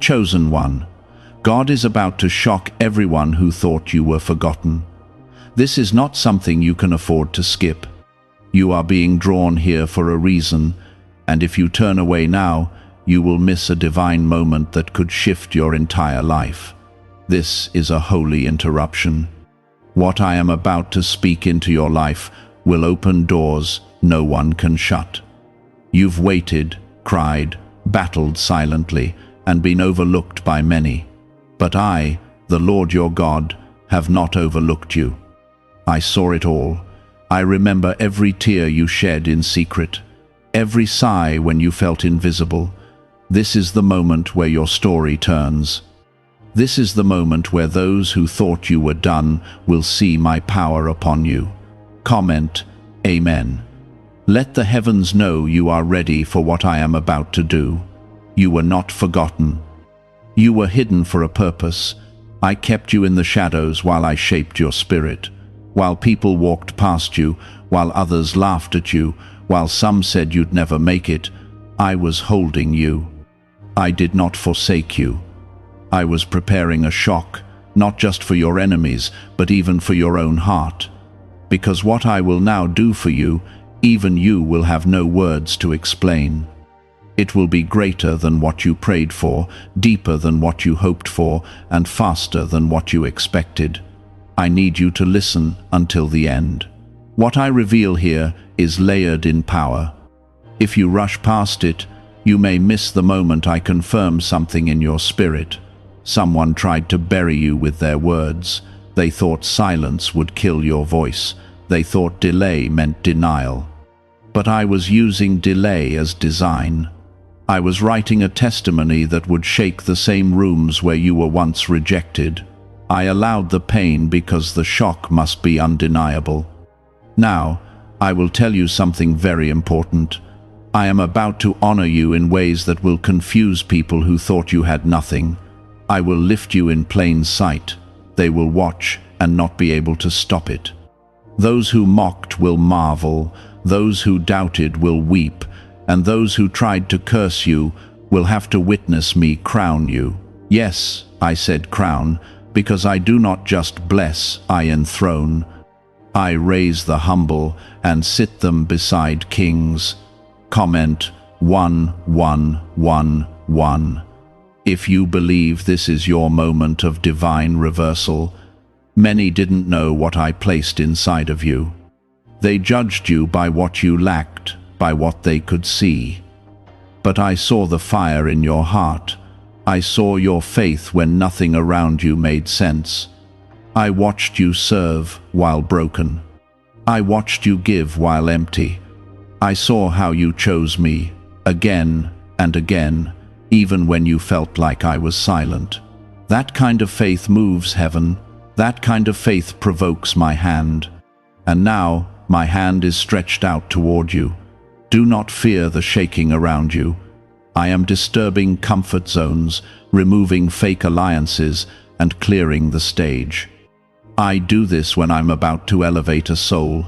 Chosen one, God is about to shock everyone who thought you were forgotten. This is not something you can afford to skip. You are being drawn here for a reason, and if you turn away now, you will miss a divine moment that could shift your entire life. This is a holy interruption. What I am about to speak into your life will open doors no one can shut. You've waited, cried, battled silently, and been overlooked by many. But I, the Lord your God, have not overlooked you. I saw it all. I remember every tear you shed in secret, every sigh when you felt invisible. This is the moment where your story turns. This is the moment where those who thought you were done will see my power upon you. Comment, Amen. Let the heavens know you are ready for what I am about to do. You were not forgotten. You were hidden for a purpose. I kept you in the shadows while I shaped your spirit. While people walked past you, while others laughed at you, while some said you'd never make it, I was holding you. I did not forsake you. I was preparing a shock, not just for your enemies, but even for your own heart. Because what I will now do for you, even you will have no words to explain. It will be greater than what you prayed for, deeper than what you hoped for, and faster than what you expected. I need you to listen until the end. What I reveal here is layered in power. If you rush past it, you may miss the moment I confirm something in your spirit. Someone tried to bury you with their words. They thought silence would kill your voice. They thought delay meant denial. But I was using delay as design. I was writing a testimony that would shake the same rooms where you were once rejected. I allowed the pain because the shock must be undeniable. Now, I will tell you something very important. I am about to honor you in ways that will confuse people who thought you had nothing. I will lift you in plain sight. They will watch and not be able to stop it. Those who mocked will marvel, those who doubted will weep, and those who tried to curse you will have to witness me crown you. Yes, I said crown, because I do not just bless, I enthrone. I raise the humble and sit them beside kings. Comment 1111. If you believe this is your moment of divine reversal, many didn't know what I placed inside of you. They judged you by what you lacked, by what they could see. But I saw the fire in your heart. I saw your faith when nothing around you made sense. I watched you serve while broken. I watched you give while empty. I saw how you chose me, again and again, even when you felt like I was silent. That kind of faith moves heaven. That kind of faith provokes my hand. And now, my hand is stretched out toward you. Do not fear the shaking around you. I am disturbing comfort zones, removing fake alliances, and clearing the stage. I do this when I'm about to elevate a soul.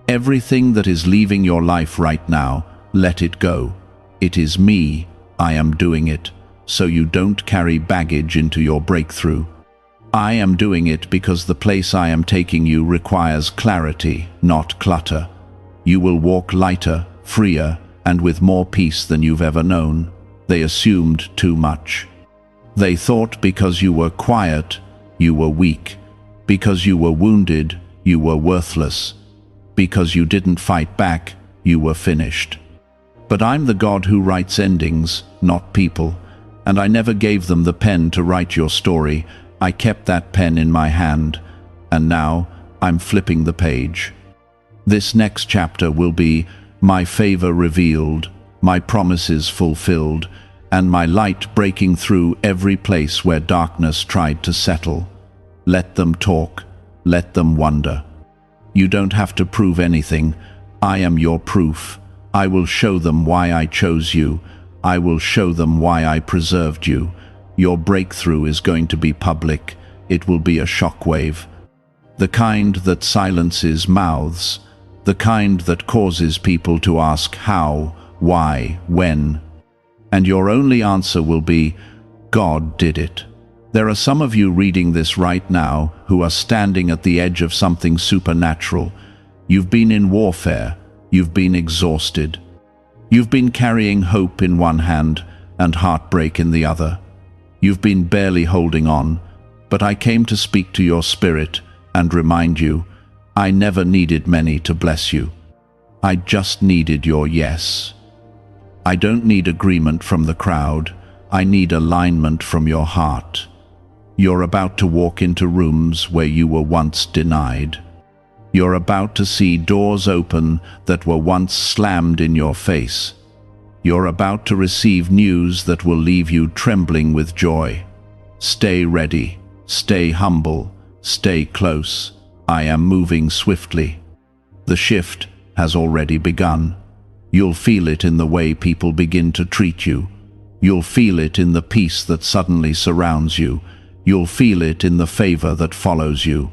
Everything that is leaving your life right now, let it go. It is me. I am doing it, so you don't carry baggage into your breakthrough. I am doing it because the place I am taking you requires clarity, not clutter. You will walk lighter, freer, and with more peace than you've ever known. They assumed too much. They thought because you were quiet, you were weak. Because you were wounded, you were worthless. Because you didn't fight back, you were finished. But I'm the God who writes endings, not people, and I never gave them the pen to write your story. I kept that pen in my hand, and now I'm flipping the page. This next chapter will be my favor revealed, my promises fulfilled, and my light breaking through every place where darkness tried to settle. Let them talk, let them wonder. You don't have to prove anything. I am your proof. I will show them why I chose you. I will show them why I preserved you. Your breakthrough is going to be public. It will be a shockwave. The kind that silences mouths. The kind that causes people to ask how, why, when. And your only answer will be, God did it. There are some of you reading this right now who are standing at the edge of something supernatural. You've been in warfare. You've been exhausted. You've been carrying hope in one hand and heartbreak in the other. You've been barely holding on, but I came to speak to your spirit and remind you, I never needed many to bless you. I just needed your yes. I don't need agreement from the crowd. I need alignment from your heart. You're about to walk into rooms where you were once denied. You're about to see doors open that were once slammed in your face. You're about to receive news that will leave you trembling with joy. Stay ready, stay humble, stay close. I am moving swiftly. The shift has already begun. You'll feel it in the way people begin to treat you. You'll feel it in the peace that suddenly surrounds you. You'll feel it in the favor that follows you.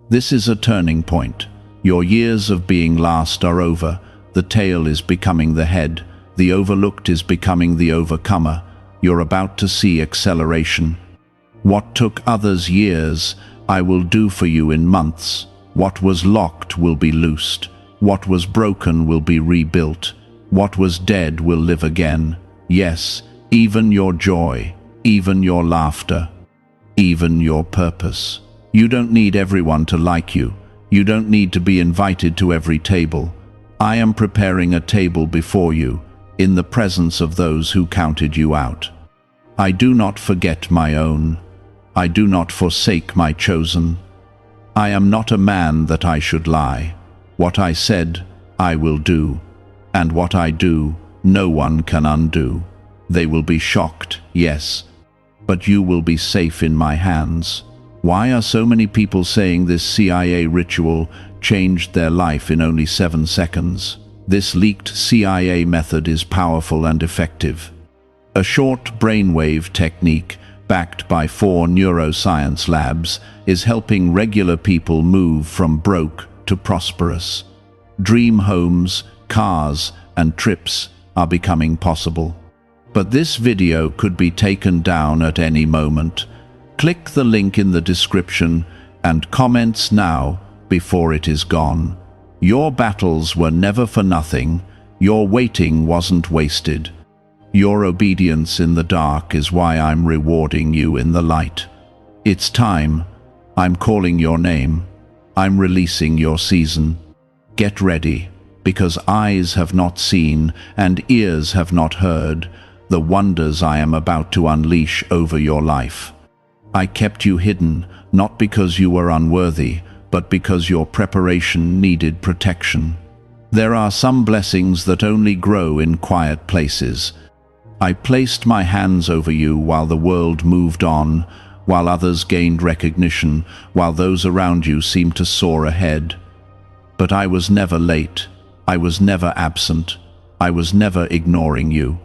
This is a turning point. Your years of being last are over. The tail is becoming the head. The overlooked is becoming the overcomer. You're about to see acceleration. What took others years, I will do for you in months. What was locked will be loosed. What was broken will be rebuilt. What was dead will live again. Yes, even your joy, even your laughter, even your purpose. You don't need everyone to like you. You don't need to be invited to every table. I am preparing a table before you, in the presence of those who counted you out. I do not forget my own. I do not forsake my chosen. I am not a man that I should lie. What I said, I will do, and what I do, no one can undo. They will be shocked, yes, but you will be safe in my hands. Why are so many people saying this CIA ritual changed their life in only 7 seconds? This leaked CIA method is powerful and effective. A short brainwave technique backed by 4 neuroscience labs is helping regular people move from broke to prosperous. Dream homes, cars, and trips are becoming possible. But this video could be taken down at any moment. Click the link in the description and comments now before it is gone. Your battles were never for nothing. Your waiting wasn't wasted. Your obedience in the dark is why I'm rewarding you in the light. It's time. I'm calling your name. I'm releasing your season. Get ready, because eyes have not seen and ears have not heard the wonders I am about to unleash over your life. I kept you hidden, not because you were unworthy, but because your preparation needed protection. There are some blessings that only grow in quiet places. I placed my hands over you while the world moved on, while others gained recognition, while those around you seemed to soar ahead. But I was never late. I was never absent. I was never ignoring you.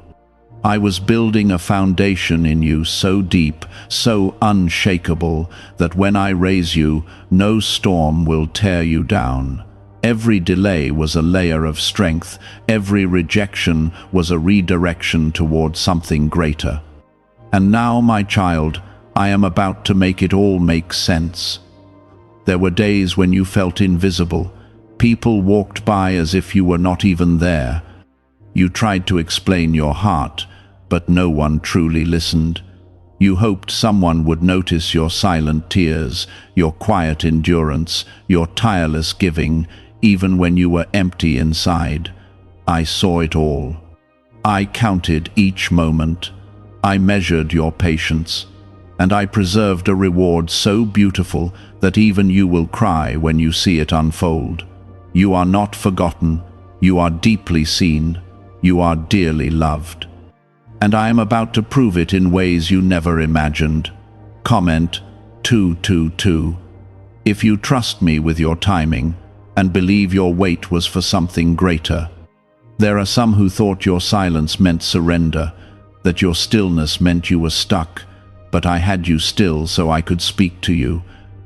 I was building a foundation in you so deep, so unshakable, that when I raise you, no storm will tear you down. Every delay was a layer of strength. Every rejection was a redirection toward something greater. And now, my child, I am about to make it all make sense. There were days when you felt invisible. People walked by as if you were not even there. You tried to explain your heart, but no one truly listened. You hoped someone would notice your silent tears, your quiet endurance, your tireless giving, even when you were empty inside. I saw it all. I counted each moment. I measured your patience. And I preserved a reward so beautiful that even you will cry when you see it unfold. You are not forgotten. You are deeply seen. You are dearly loved. And I am about to prove it in ways you never imagined. Comment 222. If you trust me with your timing and believe your wait was for something greater. There are some who thought your silence meant surrender, that your stillness meant you were stuck, but I had you still so I could speak to you.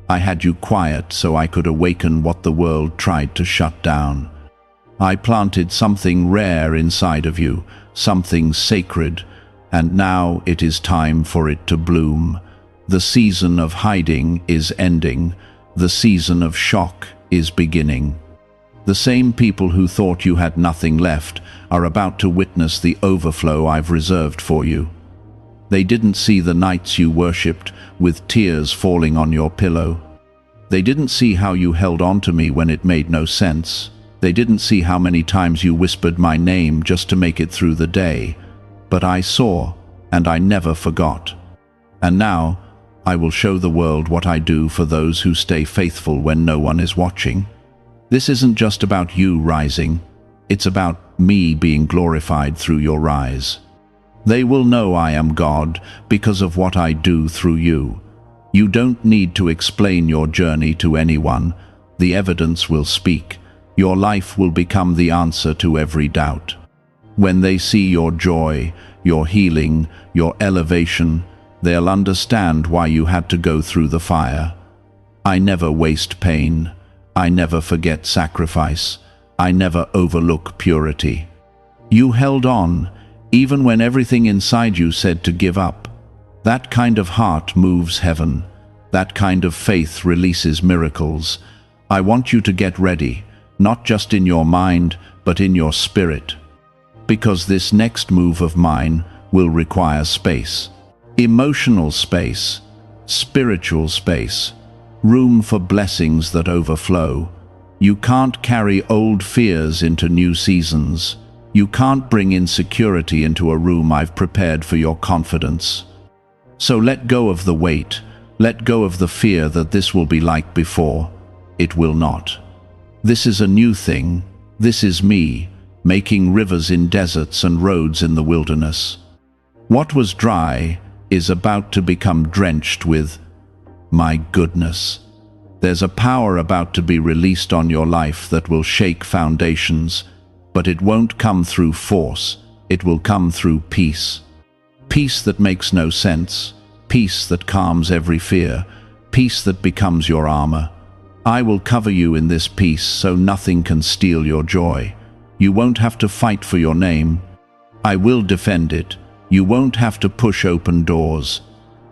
I had you quiet so I could awaken what the world tried to shut down. I planted something rare inside of you, something sacred, and now it is time for it to bloom. The season of hiding is ending. The season of shock is beginning. The same people who thought you had nothing left are about to witness the overflow I've reserved for you. They didn't see the nights you worshipped with tears falling on your pillow. They didn't see how you held on to me when it made no sense. They didn't see how many times you whispered my name just to make it through the day. But I saw, and I never forgot. And now, I will show the world what I do for those who stay faithful when no one is watching. This isn't just about you rising. It's about me being glorified through your rise. They will know I am God because of what I do through you. You don't need to explain your journey to anyone. The evidence will speak. Your life will become the answer to every doubt. When they see your joy, your healing, your elevation, they'll understand why you had to go through the fire. I never waste pain. I never forget sacrifice. I never overlook purity. You held on, even when everything inside you said to give up. That kind of heart moves heaven. That kind of faith releases miracles. I want you to get ready, not just in your mind, but in your spirit. Because this next move of mine will require space. Emotional space, spiritual space, room for blessings that overflow. You can't carry old fears into new seasons. You can't bring insecurity into a room I've prepared for your confidence. So let go of the weight. Let go of the fear that this will be like before. It will not. This is a new thing. This is me, making rivers in deserts and roads in the wilderness. What was dry is about to become drenched with my goodness. There's a power about to be released on your life that will shake foundations, but it won't come through force. It will come through peace. Peace that makes no sense. Peace that calms every fear. Peace that becomes your armor. I will cover you in this peace so nothing can steal your joy. You won't have to fight for your name. I will defend it. You won't have to push open doors.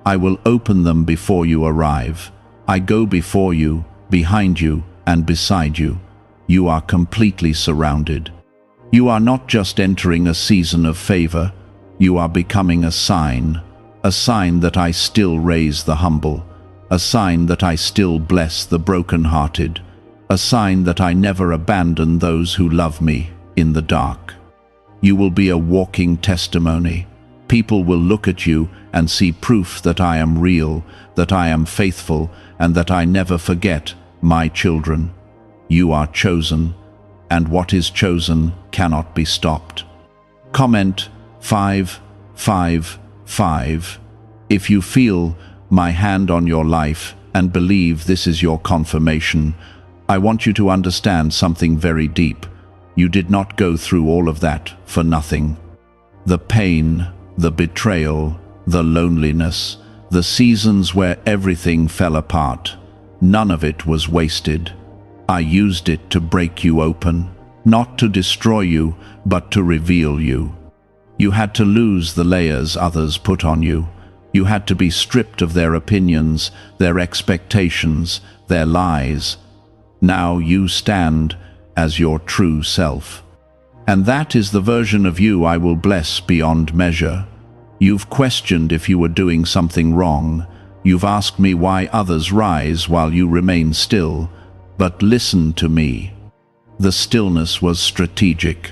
I will open them before you arrive. I go before you, behind you, and beside you. You are completely surrounded. You are not just entering a season of favor. You are becoming a sign that I still raise the humble, a sign that I still bless the broken-hearted, a sign that I never abandon those who love me in the dark. You will be a walking testimony. People will look at you and see proof that I am real, that I am faithful, and that I never forget my children. You are chosen, and what is chosen cannot be stopped. Comment 555 if you feel my hand on your life and believe this is your confirmation. I want you to understand something very deep. You did not go through all of that for nothing. The pain, the betrayal, the loneliness, the seasons where everything fell apart, none of it was wasted. I used it to break you open, not to destroy you, but to reveal you. You had to lose the layers others put on you. You had to be stripped of their opinions, their expectations, their lies. Now you stand as your true self. And that is the version of you I will bless beyond measure. You've questioned if you were doing something wrong. You've asked me why others rise while you remain still. But listen to me. The stillness was strategic.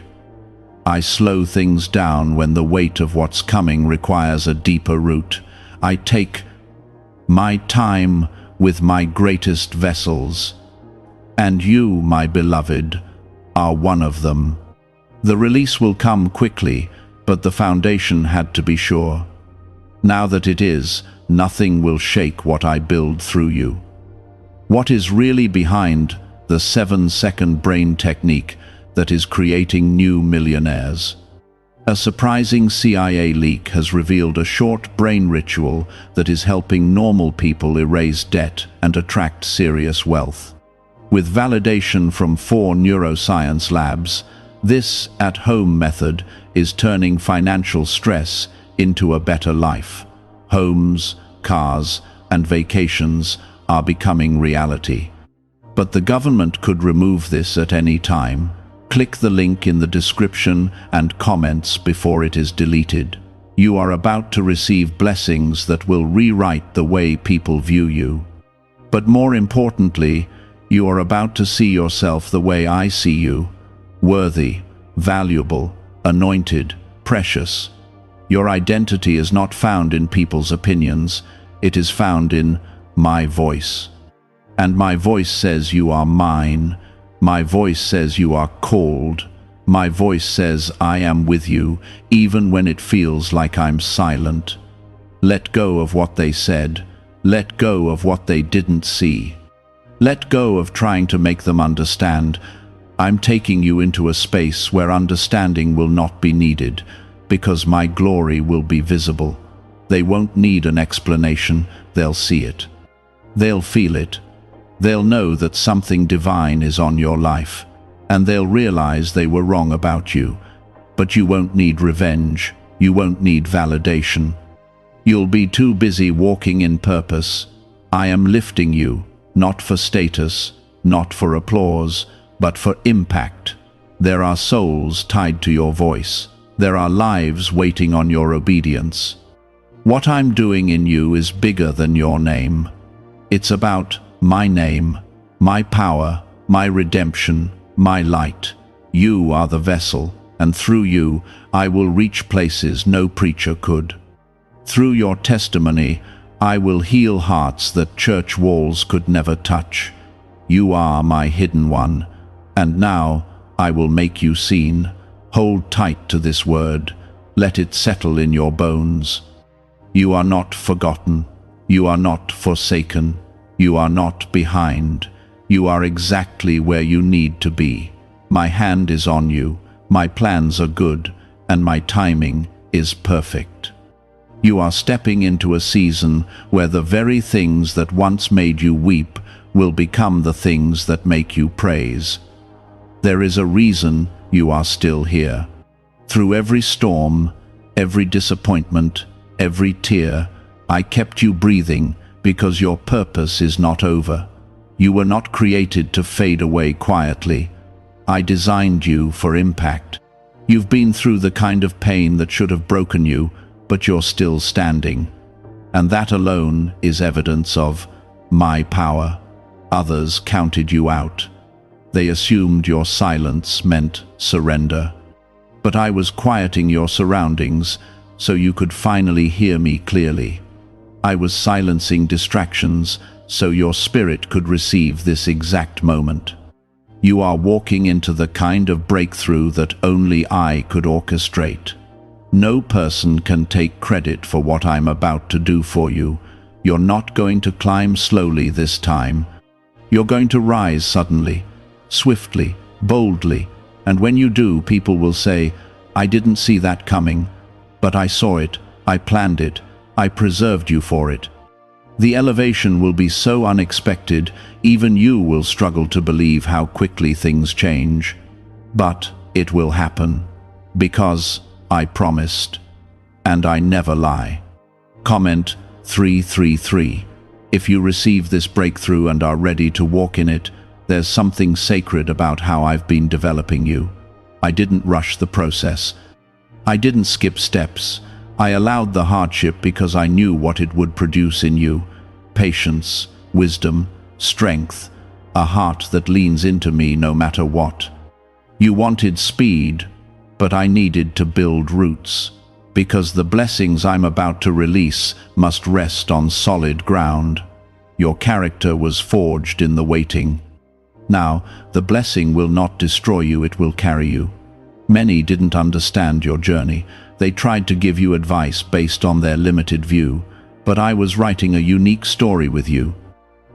I slow things down when the weight of what's coming requires a deeper root. I take my time with my greatest vessels. And you, my beloved, are one of them. The release will come quickly, but the foundation had to be sure. Now that it is, nothing will shake what I build through you. What is really behind the 7-second brain technique that is creating new millionaires? A surprising CIA leak has revealed a short brain ritual that is helping normal people erase debt and attract serious wealth. With validation from 4 neuroscience labs, this at-home method is turning financial stress into a better life. Homes, cars, and vacations are becoming reality. But the government could remove this at any time. Click the link in the description and comments before it is deleted. You are about to receive blessings that will rewrite the way people view you. But more importantly, you are about to see yourself the way I see you: worthy, valuable, anointed, precious. Your identity is not found in people's opinions, it is found in my voice. And my voice says you are mine. My voice says you are called. My voice says I am with you, even when it feels like I'm silent. Let go of what they said. Let go of what they didn't see. Let go of trying to make them understand. I'm taking you into a space where understanding will not be needed, because my glory will be visible. They won't need an explanation, they'll see it. They'll feel it. They'll know that something divine is on your life, and they'll realize they were wrong about you. But you won't need revenge. You won't need validation. You'll be too busy walking in purpose. I am lifting you, not for status, not for applause, but for impact. There are souls tied to your voice. There are lives waiting on your obedience. What I'm doing in you is bigger than your name. It's about my name, my power, my redemption, my light. You are the vessel, and through you I will reach places no preacher could. Through your testimony, I will heal hearts that church walls could never touch. You are my hidden one, and now I will make you seen. Hold tight to this word. Let it settle in your bones. You are not forgotten. You are not forsaken. You are not behind. You are exactly where you need to be. My hand is on you. My plans are good, and my timing is perfect. You are stepping into a season where the very things that once made you weep will become the things that make you praise. There is a reason you are still here. Through every storm, every disappointment, every tear, I kept you breathing because your purpose is not over. You were not created to fade away quietly. I designed you for impact. You've been through the kind of pain that should have broken you, but you're still standing. And that alone is evidence of my power. Others counted you out. They assumed your silence meant surrender. But I was quieting your surroundings so you could finally hear me clearly. I was silencing distractions so your spirit could receive this exact moment. You are walking into the kind of breakthrough that only I could orchestrate. No person can take credit for what I'm about to do for you. You're not going to climb slowly this time. You're going to rise suddenly, swiftly, boldly, and when you do, people will say, I didn't see that coming, but I saw it, I planned it, I preserved you for it. The elevation will be so unexpected, even you will struggle to believe how quickly things change. But it will happen, because I promised, and I never lie. Comment 333. If you receive this breakthrough and are ready to walk in it, there's something sacred about how I've been developing you. I didn't rush the process. I didn't skip steps. I allowed the hardship because I knew what it would produce in you: patience, wisdom, strength, a heart that leans into me no matter what. You wanted speed, but I needed to build roots, because the blessings I'm about to release must rest on solid ground. Your character was forged in the waiting. Now, the blessing will not destroy you, it will carry you. Many didn't understand your journey. They tried to give you advice based on their limited view, but I was writing a unique story with you.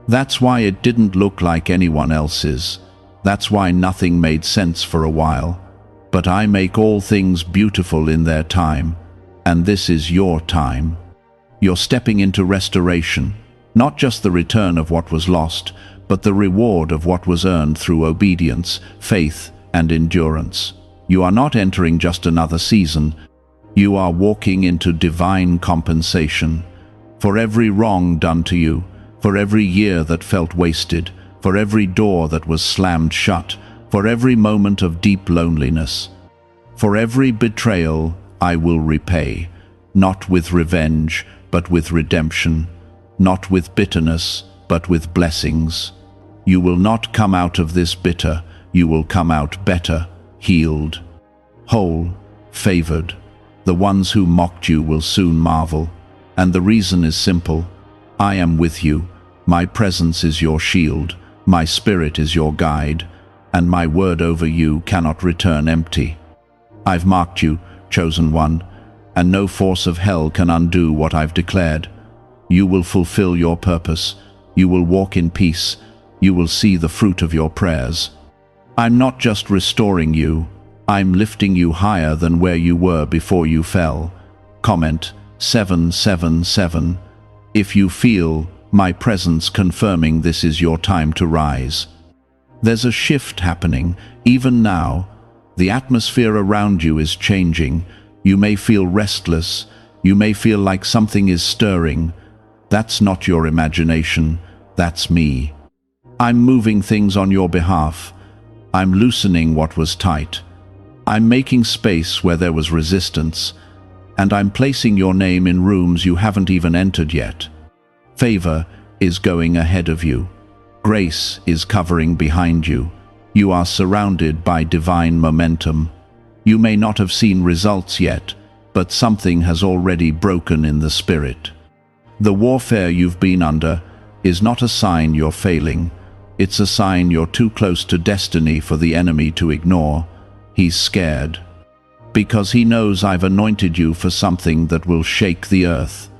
That's why it didn't look like anyone else's. That's why nothing made sense for a while. But I make all things beautiful in their time, and this is your time. You're stepping into restoration, not just the return of what was lost, but the reward of what was earned through obedience, faith, and endurance. You are not entering just another season. You are walking into divine compensation. For every wrong done to you, for every year that felt wasted, for every door that was slammed shut, for every moment of deep loneliness, for every betrayal I will repay, not with revenge, but with redemption, not with bitterness, but with blessings. You will not come out of this bitter, you will come out better, healed, whole, favored. The ones who mocked you will soon marvel, and the reason is simple. I am with you, my presence is your shield, my spirit is your guide, and my word over you cannot return empty. I've marked you, chosen one, and no force of hell can undo what I've declared. You will fulfill your purpose, you will walk in peace, you will see the fruit of your prayers. I'm not just restoring you, I'm lifting you higher than where you were before you fell. Comment 777 if you feel my presence confirming this is your time to rise. There's a shift happening, even now. The atmosphere around you is changing. You may feel restless, you may feel like something is stirring. That's not your imagination, that's me. I'm moving things on your behalf. I'm loosening what was tight. I'm making space where there was resistance, and I'm placing your name in rooms you haven't even entered yet. Favor is going ahead of you. Grace is covering behind you. You are surrounded by divine momentum. You may not have seen results yet, but something has already broken in the spirit. The warfare you've been under is not a sign you're failing. It's a sign you're too close to destiny for the enemy to ignore. He's scared, because he knows I've anointed you for something that will shake the earth.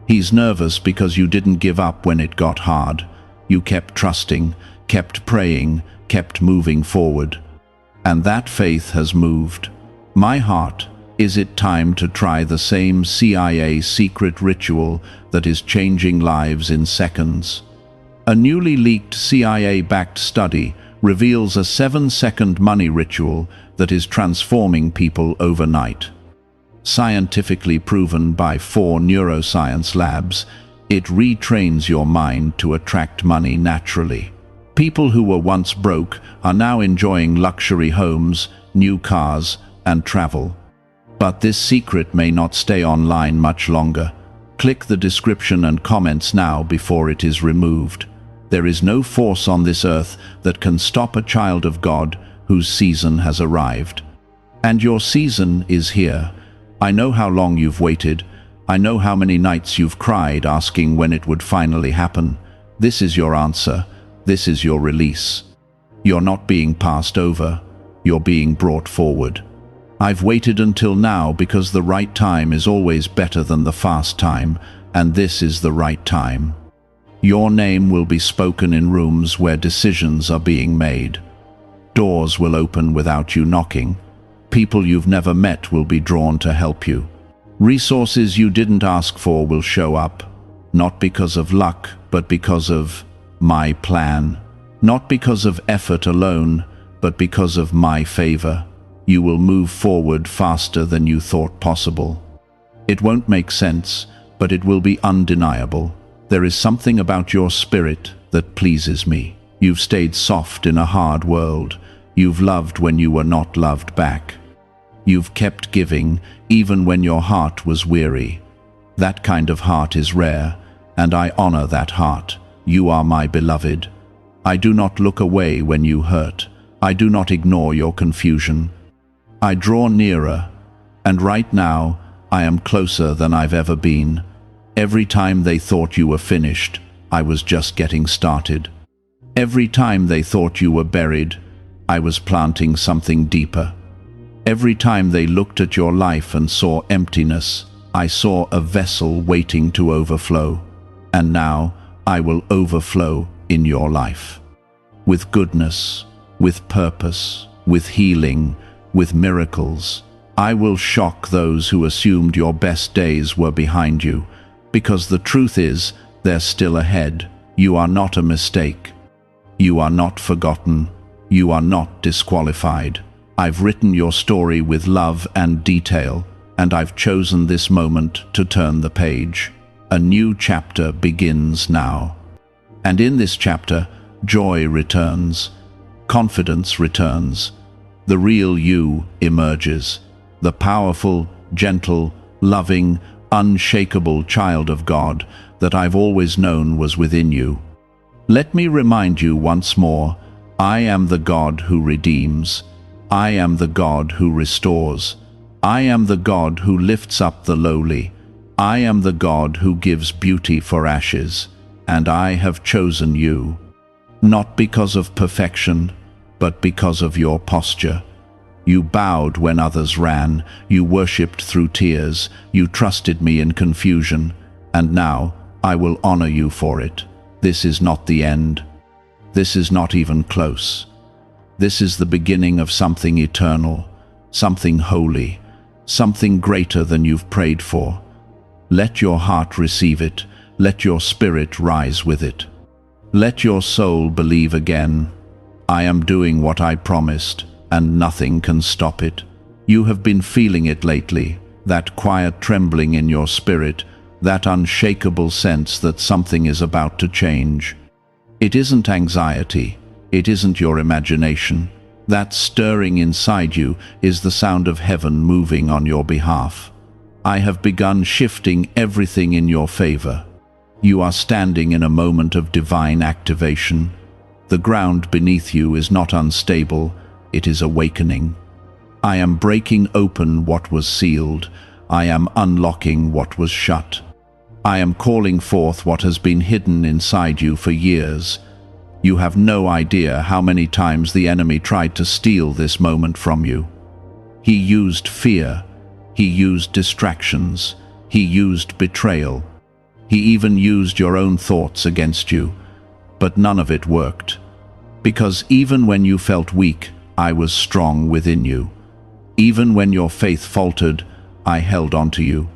He's nervous because you didn't give up when it got hard. You kept trusting, kept praying, kept moving forward. And that faith has moved. My heart, is it time to try the same CIA secret ritual that is changing lives in seconds? A newly leaked CIA-backed study reveals a 7-second money ritual that is transforming people overnight. Scientifically proven by 4 neuroscience labs, it retrains your mind to attract money naturally. People who were once broke are now enjoying luxury homes, new cars, and travel. But this secret may not stay online much longer. Click the description and comments now before it is removed. There is no force on this earth that can stop a child of God whose season has arrived. And your season is here. I know how long you've waited. I know how many nights you've cried asking when it would finally happen. This is your answer. This is your release. You're not being passed over. You're being brought forward. I've waited until now because the right time is always better than the fast time, and this is the right time. Your name will be spoken in rooms where decisions are being made. Doors will open without you knocking. People you've never met will be drawn to help you. Resources you didn't ask for will show up, not because of luck, but because of my plan. Not because of effort alone, but because of my favor. You will move forward faster than you thought possible. It won't make sense, but it will be undeniable. There is something about your spirit that pleases me. You've stayed soft in a hard world. You've loved when you were not loved back. You've kept giving, even when your heart was weary. That kind of heart is rare, and I honor that heart. You are my beloved. I do not look away when you hurt. I do not ignore your confusion. I draw nearer, and right now, I am closer than I've ever been. Every time they thought you were finished, I was just getting started. Every time they thought you were buried, I was planting something deeper. Every time they looked at your life and saw emptiness, I saw a vessel waiting to overflow. And now, I will overflow in your life. With goodness, with purpose, with healing, with miracles. I will shock those who assumed your best days were behind you, because the truth is, they're still ahead. You are not a mistake. You are not forgotten. You are not disqualified. I've written your story with love and detail. and I've chosen this moment to turn the page. A new chapter begins now. And in this chapter, joy returns, confidence returns, the real you emerges, the powerful, gentle, loving, unshakable child of God that I've always known was within you. Let me remind you once more, I am the God who redeems. I am the God who restores. I am the God who lifts up the lowly. I am the God who gives beauty for ashes, and I have chosen you, not because of perfection, but because of your posture. You bowed when others ran, you worshipped through tears, you trusted me in confusion, and now I will honor you for it. This is not the end. This is not even close. This is the beginning of something eternal, something holy, something greater than you've prayed for. Let your heart receive it. Let your spirit rise with it. Let your soul believe again. I am doing what I promised, and nothing can stop it. You have been feeling it lately, that quiet trembling in your spirit, that unshakable sense that something is about to change. It isn't anxiety. It isn't your imagination. That stirring inside you is the sound of heaven moving on your behalf. I have begun shifting everything in your favor. You are standing in a moment of divine activation. The ground beneath you is not unstable, it is awakening. I am breaking open what was sealed. I am unlocking what was shut. I am calling forth what has been hidden inside you for years. You have no idea how many times the enemy tried to steal this moment from you. He used fear. He used distractions. He used betrayal. He even used your own thoughts against you. But none of it worked. Because even when you felt weak, I was strong within you. Even when your faith faltered, I held on to you.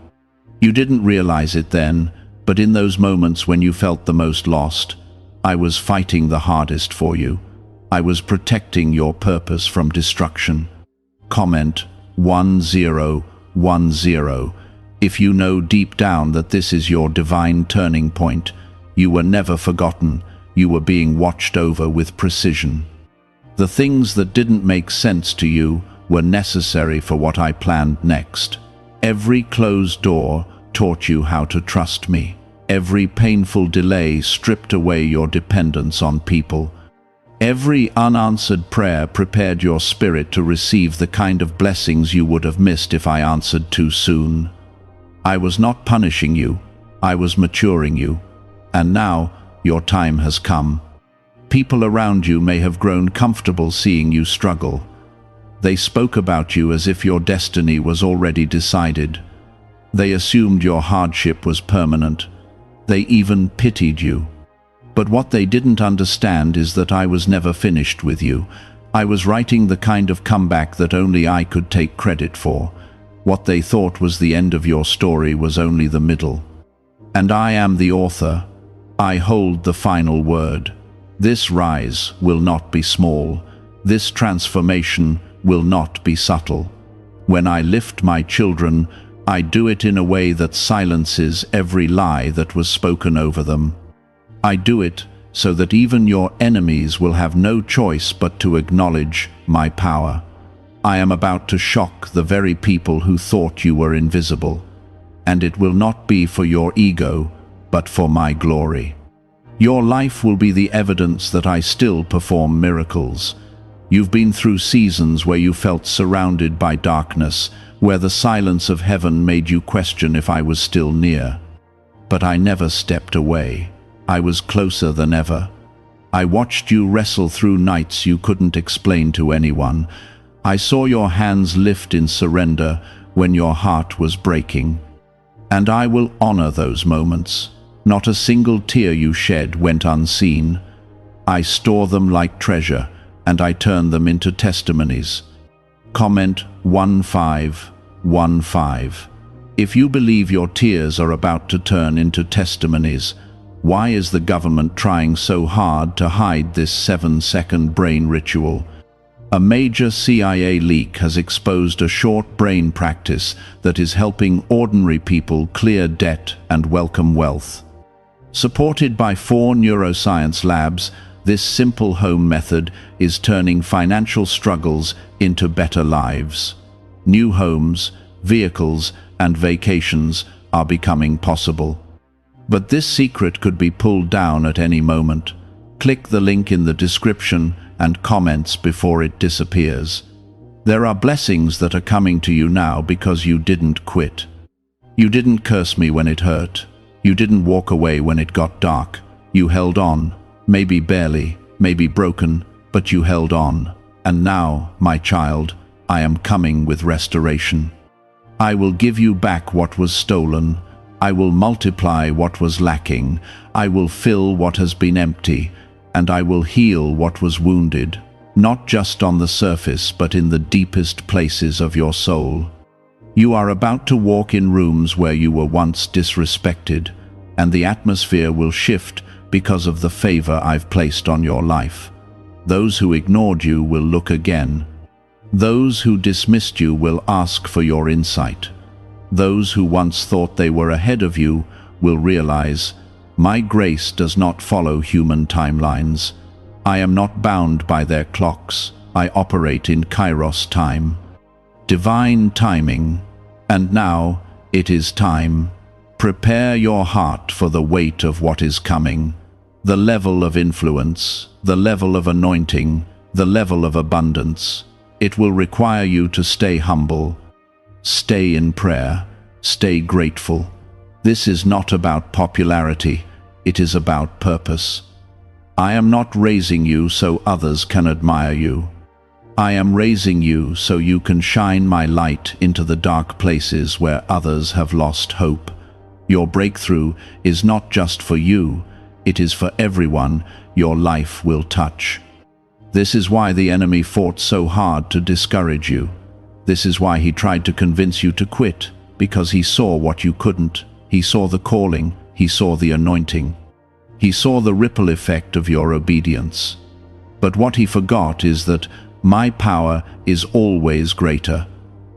You didn't realize it then, but in those moments when you felt the most lost, I was fighting the hardest for you. I was protecting your purpose from destruction. Comment 1010. If you know deep down that this is your divine turning point, you were never forgotten, you were being watched over with precision. The things that didn't make sense to you were necessary for what I planned next. Every closed door taught you how to trust me. Every painful delay stripped away your dependence on people. Every unanswered prayer prepared your spirit to receive the kind of blessings you would have missed if I answered too soon. I was not punishing you, I was maturing you. And now, your time has come. People around you may have grown comfortable seeing you struggle. They spoke about you as if your destiny was already decided. They assumed your hardship was permanent. They even pitied you. But what they didn't understand is that I was never finished with you. I was writing the kind of comeback that only I could take credit for. What they thought was the end of your story was only the middle. And I am the author. I hold the final word. This rise will not be small. This transformation will not be subtle. When I lift my children, I do it in a way that silences every lie that was spoken over them. I do it so that even your enemies will have no choice but to acknowledge my power. I am about to shock the very people who thought you were invisible, and it will not be for your ego, but for my glory. Your life will be the evidence that I still perform miracles. You've been through seasons where you felt surrounded by darkness, where the silence of heaven made you question if I was still near. But I never stepped away. I was closer than ever. I watched you wrestle through nights you couldn't explain to anyone. I saw your hands lift in surrender when your heart was breaking. And I will honor those moments. Not a single tear you shed went unseen. I store them like treasure, and I turn them into testimonies. Comment 1515. If you believe your tears are about to turn into testimonies, why is the government trying so hard to hide this 7-second brain ritual? A major CIA leak has exposed a short brain practice that is helping ordinary people clear debt and welcome wealth. Supported by 4 neuroscience labs, this simple home method is turning financial struggles into better lives. New homes, vehicles, and vacations are becoming possible. But this secret could be pulled down at any moment. Click the link in the description and comments before it disappears. There are blessings that are coming to you now because you didn't quit. You didn't curse me when it hurt. You didn't walk away when it got dark. You held on, maybe barely, maybe broken, but you held on. And now, my child, I am coming with restoration. I will give you back what was stolen. I will multiply what was lacking. I will fill what has been empty. And I will heal what was wounded, not just on the surface, but in the deepest places of your soul. You are about to walk in rooms where you were once disrespected, and the atmosphere will shift because of the favor I've placed on your life. Those who ignored you will look again. Those who dismissed you will ask for your insight. Those who once thought they were ahead of you will realize, my grace does not follow human timelines. I am not bound by their clocks. I operate in Kairos time. Divine timing. And now it is time. Prepare your heart for the weight of what is coming. The level of influence, the level of anointing, the level of abundance. It will require you to stay humble. Stay in prayer. Stay grateful. This is not about popularity. It is about purpose. I am not raising you so others can admire you. I am raising you so you can shine my light into the dark places where others have lost hope. Your breakthrough is not just for you, it is for everyone your life will touch. This is why the enemy fought so hard to discourage you. This is why he tried to convince you to quit, because he saw what you couldn't. He saw the calling. He saw the anointing. He saw the ripple effect of your obedience. But what he forgot is that my power is always greater,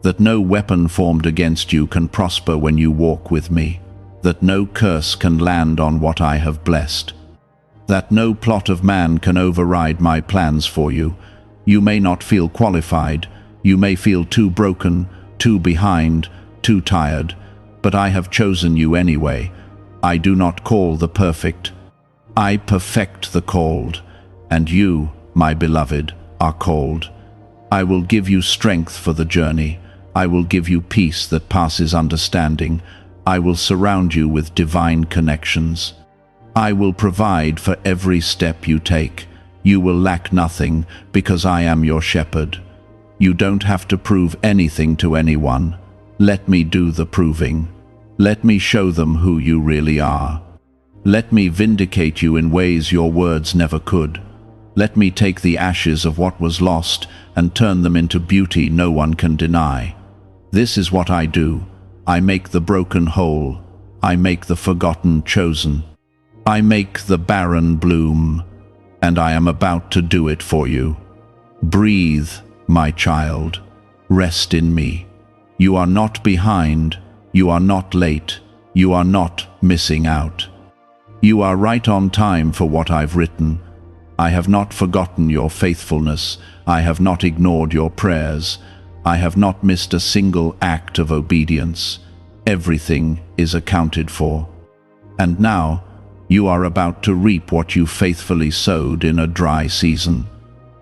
that no weapon formed against you can prosper when you walk with me, that no curse can land on what I have blessed, that no plot of man can override my plans for you. You may not feel qualified, you may feel too broken, too behind, too tired, but I have chosen you anyway. I do not call the perfect. I perfect the called, and you, my beloved, are called. I will give you strength for the journey. I will give you peace that passes understanding. I will surround you with divine connections. I will provide for every step you take. You will lack nothing because I am your shepherd. You don't have to prove anything to anyone. Let me do the proving. Let me show them who you really are. Let me vindicate you in ways your words never could. Let me take the ashes of what was lost and turn them into beauty no one can deny. This is what I do. I make the broken whole. I make the forgotten chosen. I make the barren bloom, and I am about to do it for you. Breathe, my child. Rest in me. You are not behind. You are not late. You are not missing out. You are right on time for what I've written. I have not forgotten your faithfulness. I have not ignored your prayers. I have not missed a single act of obedience. Everything is accounted for. And now, you are about to reap what you faithfully sowed in a dry season.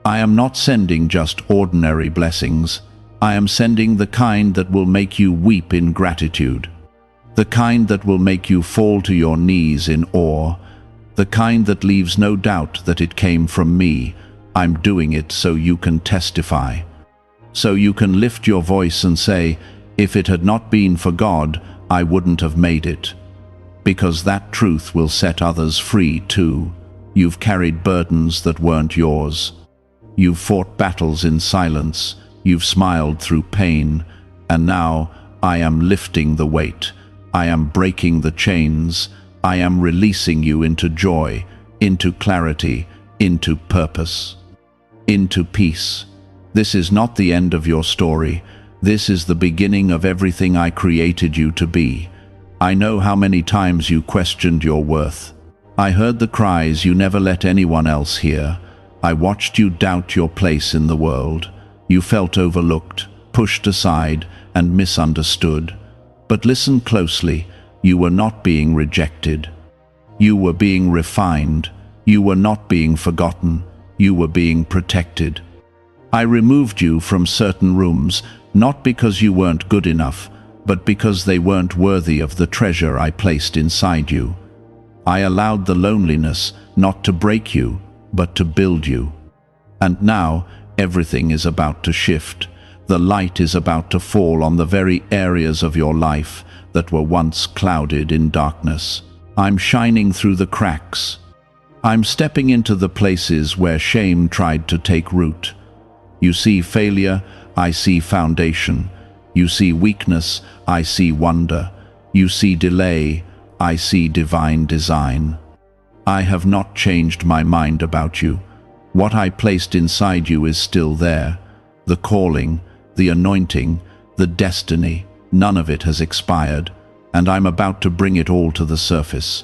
I am not sending just ordinary blessings. I am sending the kind that will make you weep in gratitude. The kind that will make you fall to your knees in awe. The kind that leaves no doubt that it came from me. I'm doing it so you can testify. So you can lift your voice and say, if it had not been for God, I wouldn't have made it. Because that truth will set others free too. You've carried burdens that weren't yours. You've fought battles in silence. You've smiled through pain. And now I am lifting the weight. I am breaking the chains. I am releasing you into joy, into clarity, into purpose, into peace. This is not the end of your story. This is the beginning of everything I created you to be. I know how many times you questioned your worth. I heard the cries you never let anyone else hear. I watched you doubt your place in the world. You felt overlooked, pushed aside, and misunderstood. But listen closely, you were not being rejected. You were being refined. You were not being forgotten. You were being protected. I removed you from certain rooms, not because you weren't good enough, but because they weren't worthy of the treasure I placed inside you. I allowed the loneliness not to break you, but to build you. And now, everything is about to shift. The light is about to fall on the very areas of your life that were once clouded in darkness. I'm shining through the cracks. I'm stepping into the places where shame tried to take root. You see failure, I see foundation. You see weakness, I see wonder. You see delay, I see divine design. I have not changed my mind about you. What I placed inside you is still there. The calling, the anointing, the destiny, none of it has expired, and I'm about to bring it all to the surface.